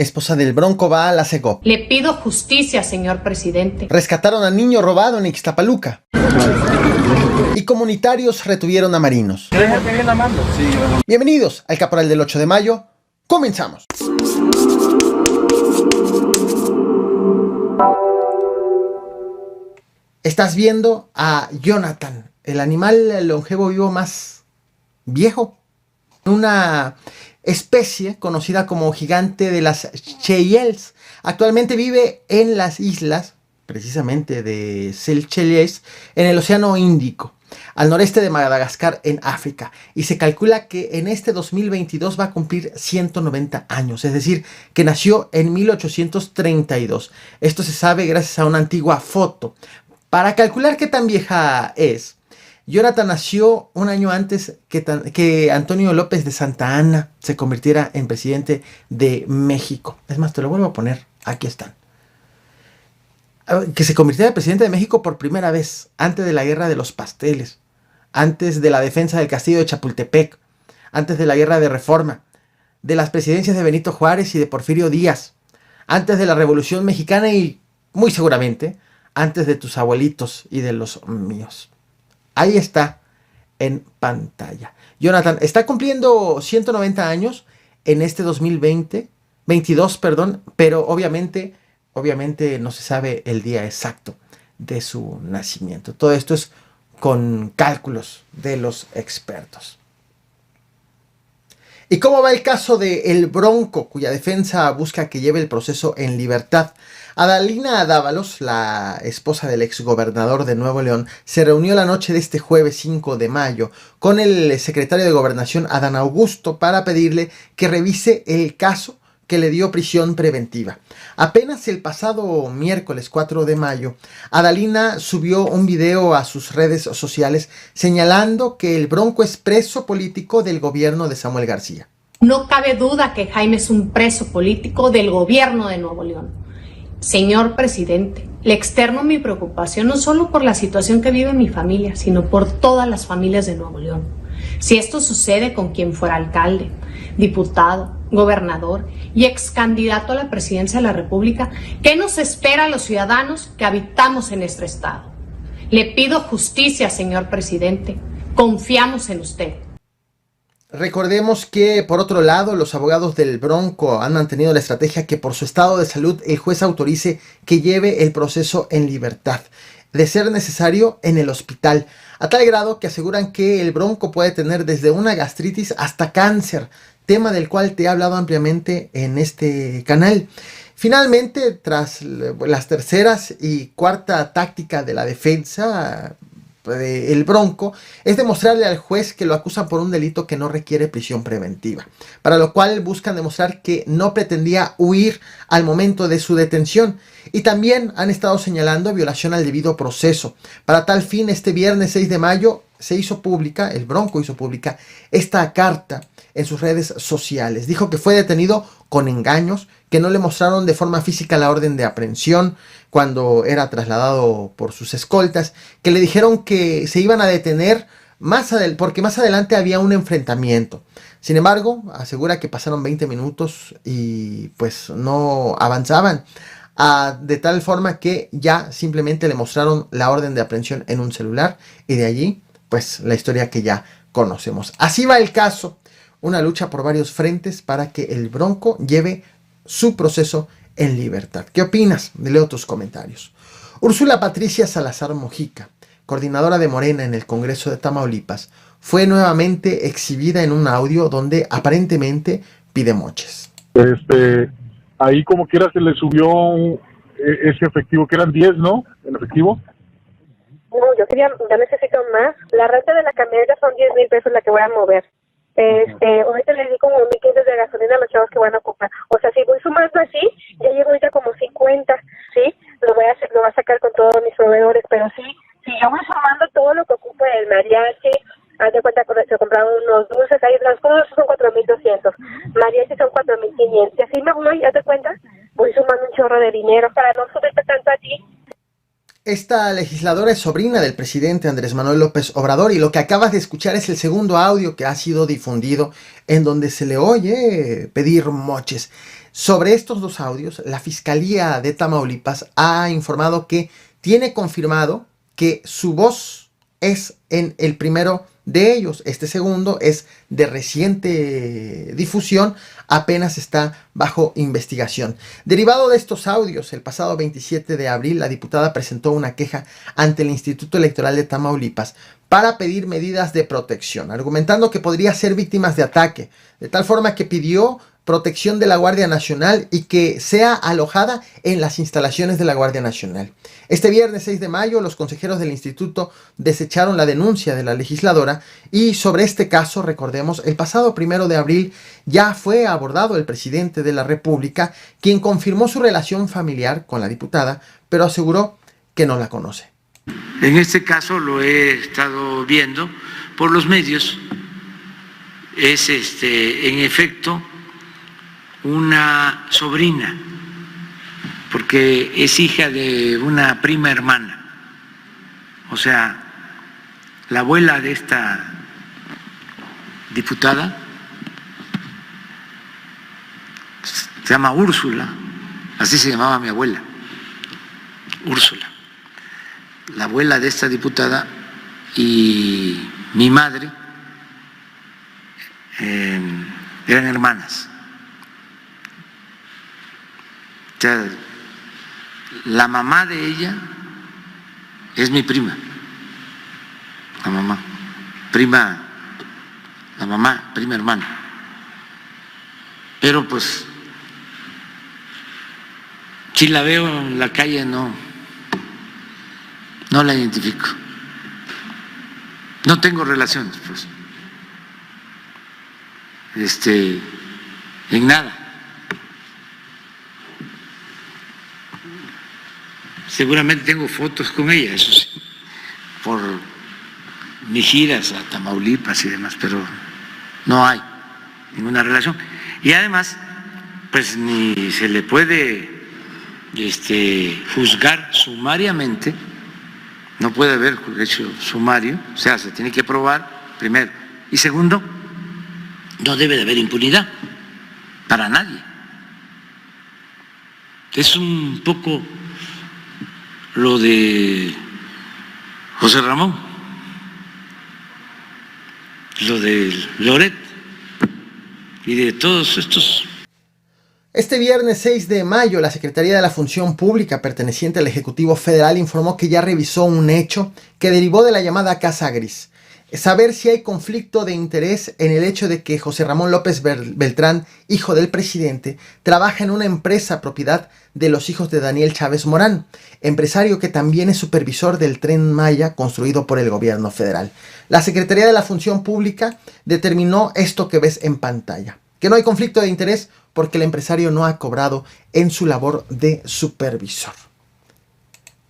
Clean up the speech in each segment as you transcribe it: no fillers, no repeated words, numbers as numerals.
Esposa del Bronco va a la Segov. Le pido justicia, señor presidente. Rescataron a niño robado en Ixtapaluca. Y comunitarios retuvieron a marinos. Bienvenidos al Caporal del 8 de mayo. Comenzamos. Estás viendo a Jonathan, el animal longevo vivo más viejo. Una especie conocida como gigante de las Seychelles. Actualmente vive en las islas, precisamente de Seychelles, en el Océano Índico, al noreste de Madagascar, en África. Y se calcula que en este 2022 va a cumplir 190 años, es decir, que nació en 1832. Esto se sabe gracias a una antigua foto. Para calcular qué tan vieja es, Jonathan nació un año antes que Antonio López de Santa Anna se convirtiera en presidente de México. Es más, te lo vuelvo a poner. Aquí están. Que se convirtiera en presidente de México por primera vez, antes de la Guerra de los Pasteles, antes de la defensa del castillo de Chapultepec, antes de la Guerra de Reforma, de las presidencias de Benito Juárez y de Porfirio Díaz, antes de la Revolución Mexicana y, muy seguramente, antes de tus abuelitos y de los míos. Ahí está en pantalla. Jonathan está cumpliendo 190 años en este 2022, pero obviamente no se sabe el día exacto de su nacimiento. Todo esto es con cálculos de los expertos. ¿Y cómo va el caso de El Bronco, cuya defensa busca que lleve el proceso en libertad? Adalina Dávalos, la esposa del exgobernador de Nuevo León, se reunió la noche de este jueves 5 de mayo con el secretario de Gobernación, Adán Augusto, para pedirle que revise el caso que le dio prisión preventiva. Apenas el pasado miércoles 4 de mayo, Adalina subió un video a sus redes sociales señalando que el Bronco es preso político del gobierno de Samuel García. No cabe duda que Jaime es un preso político del gobierno de Nuevo León. Señor presidente, le externo mi preocupación no solo por la situación que vive mi familia, sino por todas las familias de Nuevo León. Si esto sucede con quien fuera alcalde, diputado, gobernador y ex candidato a la presidencia de la República, ¿qué nos espera a los ciudadanos que habitamos en nuestro estado? Le pido justicia, señor presidente. Confiamos en usted. Recordemos que, por otro lado, los abogados del Bronco han mantenido la estrategia que por su estado de salud el juez autorice que lleve el proceso en libertad, de ser necesario en el hospital, a tal grado que aseguran que el Bronco puede tener desde una gastritis hasta cáncer, tema del cual te he hablado ampliamente en este canal. Finalmente, tras las terceras y cuarta táctica de la defensa el Bronco, es demostrarle al juez que lo acusan por un delito que no requiere prisión preventiva, para lo cual buscan demostrar que no pretendía huir al momento de su detención, y también han estado señalando violación al debido proceso. Para tal fin, este viernes 6 de mayo el Bronco hizo pública esta carta en sus redes sociales. Dijo que fue detenido con engaños, que no le mostraron de forma física la orden de aprehensión cuando era trasladado por sus escoltas, que le dijeron que se iban a detener porque más adelante había un enfrentamiento. Sin embargo, asegura que pasaron 20 minutos y pues no avanzaban, de tal forma que ya simplemente le mostraron la orden de aprehensión en un celular, y de allí pues la historia que ya conocemos. Así va el caso, una lucha por varios frentes para que el Bronco lleve su proceso en libertad. ¿Qué opinas? Leo tus comentarios. Úrsula Patricia Salazar Mojica, coordinadora de Morena en el Congreso de Tamaulipas, fue nuevamente exhibida en un audio donde aparentemente pide moches. Ahí como quiera se le subió ese efectivo, que eran 10, ¿no? En efectivo. No, yo necesito más. La renta de la camioneta son 10,000 pesos la que voy a mover. Ahorita les di como 1,500 de gasolina a los chavos que van a ocupar. O sea, si voy sumando así, ya llego ahorita como 50, ¿sí? Lo voy a sacar con todos mis proveedores, pero sí, si yo voy sumando todo lo que ocupa el mariachi, haz de cuenta que se compraron unos dulces, ahí los crudos son 4,200, mariachi son 4,500, y así me voy, haz de cuenta, voy sumando un chorro de dinero para no subirte tanto a ti. Esta legisladora es sobrina del presidente Andrés Manuel López Obrador, y lo que acabas de escuchar es el segundo audio que ha sido difundido en donde se le oye pedir moches. Sobre estos dos audios, la Fiscalía de Tamaulipas ha informado que tiene confirmado que su voz es en el primero de ellos. Este segundo es de reciente difusión, apenas está bajo investigación. Derivado de estos audios, el pasado 27 de abril, la diputada presentó una queja ante el Instituto Electoral de Tamaulipas para pedir medidas de protección, argumentando que podría ser víctimas de ataque, de tal forma que pidió protección de la Guardia Nacional y que sea alojada en las instalaciones de la Guardia Nacional. Este viernes 6 de mayo, los consejeros del instituto desecharon la denuncia de la legisladora y sobre este caso, recordemos, el pasado 1 de abril ya fue abordado el presidente de la República, quien confirmó su relación familiar con la diputada, pero aseguró que no la conoce. En este caso lo he estado viendo por los medios. Es en efecto una sobrina, porque es hija de una prima hermana. O sea, la abuela de esta diputada se llama Úrsula, así se llamaba mi abuela, Úrsula. La abuela de esta diputada y mi madre eran hermanas. O sea, la mamá de ella es mi prima, la mamá, prima hermana. Pero pues, si la veo en la calle no la identifico. No tengo relaciones, pues, en nada. Seguramente tengo fotos con ella, eso sí, por mis giras a Tamaulipas y demás, pero no hay ninguna relación. Y además, pues ni se le puede juzgar sumariamente, no puede haber hecho sumario, o sea, se tiene que probar, primero. Y segundo, no debe de haber impunidad para nadie. Es un poco lo de José Ramón, lo de Loret y de todos estos. Este viernes 6 de mayo, la Secretaría de la Función Pública perteneciente al Ejecutivo Federal informó que ya revisó un hecho que derivó de la llamada Casa Gris. Saber si hay conflicto de interés en el hecho de que José Ramón López Beltrán, hijo del presidente, trabaja en una empresa propiedad de los hijos de Daniel Chávez Morán, empresario que también es supervisor del Tren Maya construido por el gobierno federal. La Secretaría de la Función Pública determinó esto que ves en pantalla, que no hay conflicto de interés porque el empresario no ha cobrado en su labor de supervisor.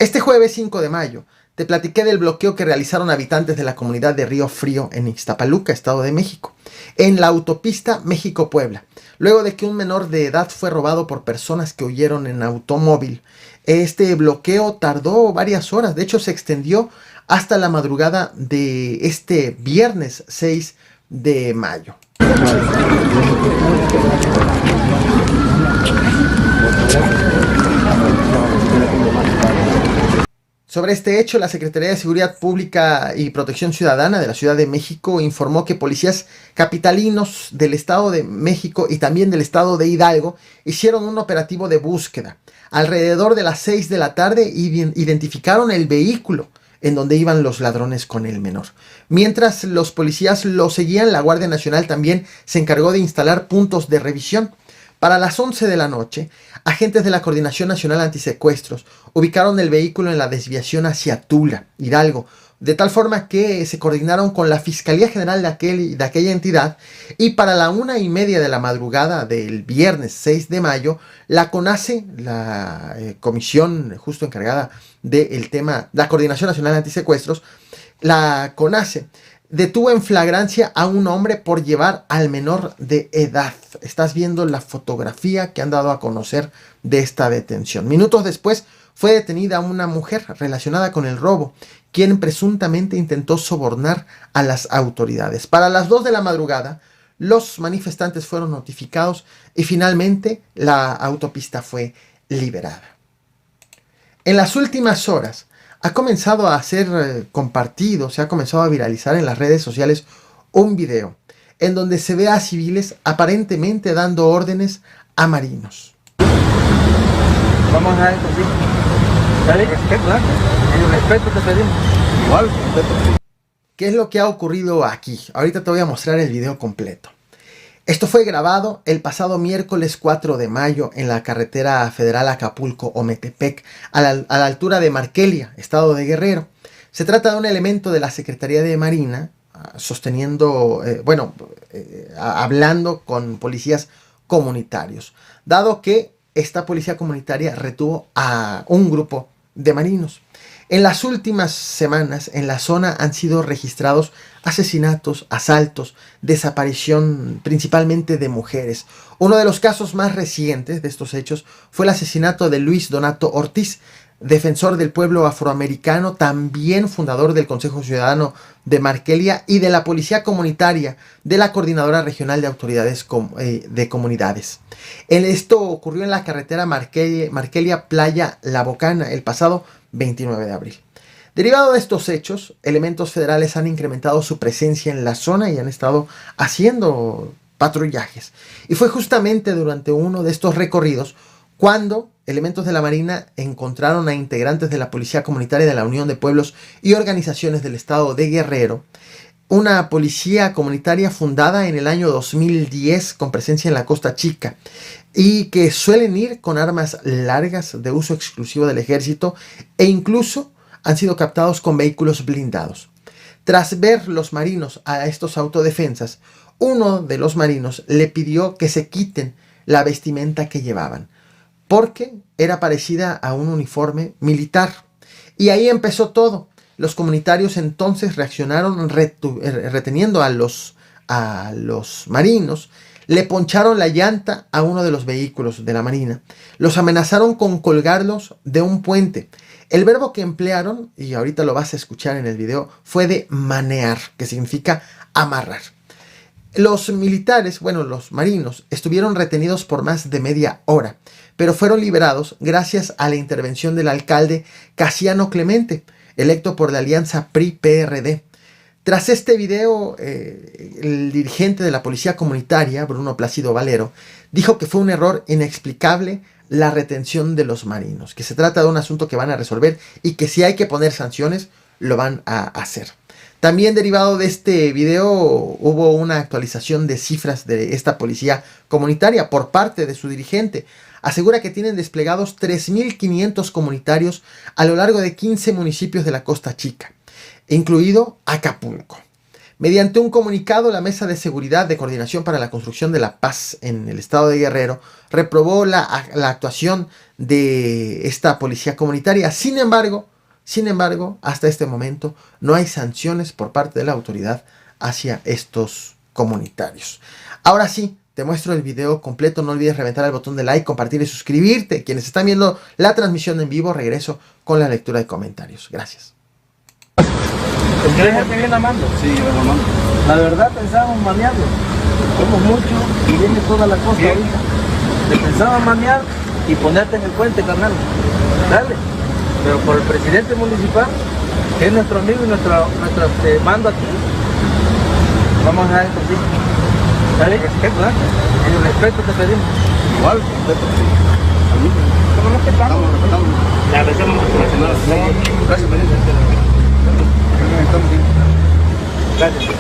Este jueves 5 de mayo, te platiqué del bloqueo que realizaron habitantes de la comunidad de Río Frío en Ixtapaluca, Estado de México, en la autopista México-Puebla, luego de que un menor de edad fue robado por personas que huyeron en automóvil. Este bloqueo tardó varias horas, de hecho se extendió hasta la madrugada de este viernes 6 de mayo. Sobre este hecho, la Secretaría de Seguridad Pública y Protección Ciudadana de la Ciudad de México informó que policías capitalinos del Estado de México y también del Estado de Hidalgo hicieron un operativo de búsqueda. Alrededor de las 6 de la tarde identificaron el vehículo en donde iban los ladrones con el menor. Mientras los policías lo seguían, la Guardia Nacional también se encargó de instalar puntos de revisión. Para las 11 de la noche, agentes de la Coordinación Nacional Antisecuestros ubicaron el vehículo en la desviación hacia Tula, Hidalgo, de tal forma que se coordinaron con la Fiscalía General de aquella entidad y para la 1:30 de la madrugada del viernes 6 de mayo, la CONACE, la comisión justo encargada del tema, la Coordinación Nacional Antisecuestros, la CONACE, detuvo en flagrancia a un hombre por llevar al menor de edad. Estás viendo la fotografía que han dado a conocer de esta detención. Minutos después fue detenida una mujer relacionada con el robo, quien presuntamente intentó sobornar a las autoridades. Para las 2 de la madrugada, Los manifestantes fueron notificados y finalmente la autopista fue liberada. En las últimas horas ha comenzado a ser compartido, se ha comenzado a viralizar en las redes sociales un video en donde se ve a civiles aparentemente dando órdenes a marinos. Vamos a esto, sí. ¿Sabes? El respeto te pedimos. Igual, respeto. ¿Qué es lo que ha ocurrido aquí? Ahorita te voy a mostrar el video completo. Esto fue grabado el pasado miércoles 4 de mayo en la carretera federal Acapulco-Ometepec, a la altura de Markelia, estado de Guerrero. Se trata de un elemento de la Secretaría de Marina, hablando con policías comunitarios, dado que esta policía comunitaria retuvo a un grupo de marinos. En las últimas semanas en la zona han sido registrados asesinatos, asaltos, desaparición principalmente de mujeres. Uno de los casos más recientes de estos hechos fue el asesinato de Luis Donato Ortiz, defensor del pueblo afroamericano, también fundador del Consejo Ciudadano de Markelia y de la Policía Comunitaria de la Coordinadora Regional de Autoridades de Comunidades. Esto ocurrió en la carretera Markelia Playa La Bocana el pasado 29 de abril. Derivado de estos hechos, elementos federales han incrementado su presencia en la zona y han estado haciendo patrullajes. Y fue justamente durante uno de estos recorridos cuando elementos de la Marina encontraron a integrantes de la Policía Comunitaria de la Unión de Pueblos y Organizaciones del Estado de Guerrero, una policía comunitaria fundada en el año 2010 con presencia en la Costa Chica y que suelen ir con armas largas de uso exclusivo del ejército e incluso han sido captados con vehículos blindados. Tras ver los marinos a estos autodefensas, uno de los marinos le pidió que se quiten la vestimenta que llevaban, porque era parecida a un uniforme militar. Y ahí empezó todo. Los comunitarios entonces reaccionaron reteniendo a los marinos, le poncharon la llanta a uno de los vehículos de la Marina, los amenazaron con colgarlos de un puente. El verbo que emplearon, y ahorita lo vas a escuchar en el video, fue de manear, que significa amarrar. Los militares, los marinos, estuvieron retenidos por más de media hora, pero fueron liberados gracias a la intervención del alcalde Casiano Clemente, electo por la alianza PRI-PRD. Tras este video, el dirigente de la policía comunitaria, Bruno Plácido Valero, dijo que fue un error inexplicable la retención de los marinos, que se trata de un asunto que van a resolver y que si hay que poner sanciones, lo van a hacer. También derivado de este video hubo una actualización de cifras de esta policía comunitaria por parte de su dirigente. Asegura que tienen desplegados 3.500 comunitarios a lo largo de 15 municipios de la Costa Chica, incluido Acapulco. Mediante un comunicado, la Mesa de Seguridad de Coordinación para la Construcción de la Paz en el estado de Guerrero reprobó la actuación de esta policía comunitaria. Sin embargo, hasta este momento no hay sanciones por parte de la autoridad hacia estos comunitarios. Ahora sí, te muestro el video completo. No olvides reventar el botón de like, compartir y suscribirte. Quienes están viendo la transmisión en vivo, regreso con la lectura de comentarios. Gracias. ¿Ustedes que viene amando? Sí, yo lo mando. La verdad pensábamos manearlo. Somos muchos y viene toda la costa ahorita. Te pensaba manear y ponerte en el puente, carnal. Dale. Pero por el presidente municipal, que es nuestro amigo y nuestro mando aquí, vamos a dejar esto así. ¿Sabes? Respeto, ¿eh? Y el respeto te pedimos. Igual, respeto. ¿Cómo no respetamos? Le agradecemos mucho, gracias, presidente. Estamos bien. Gracias.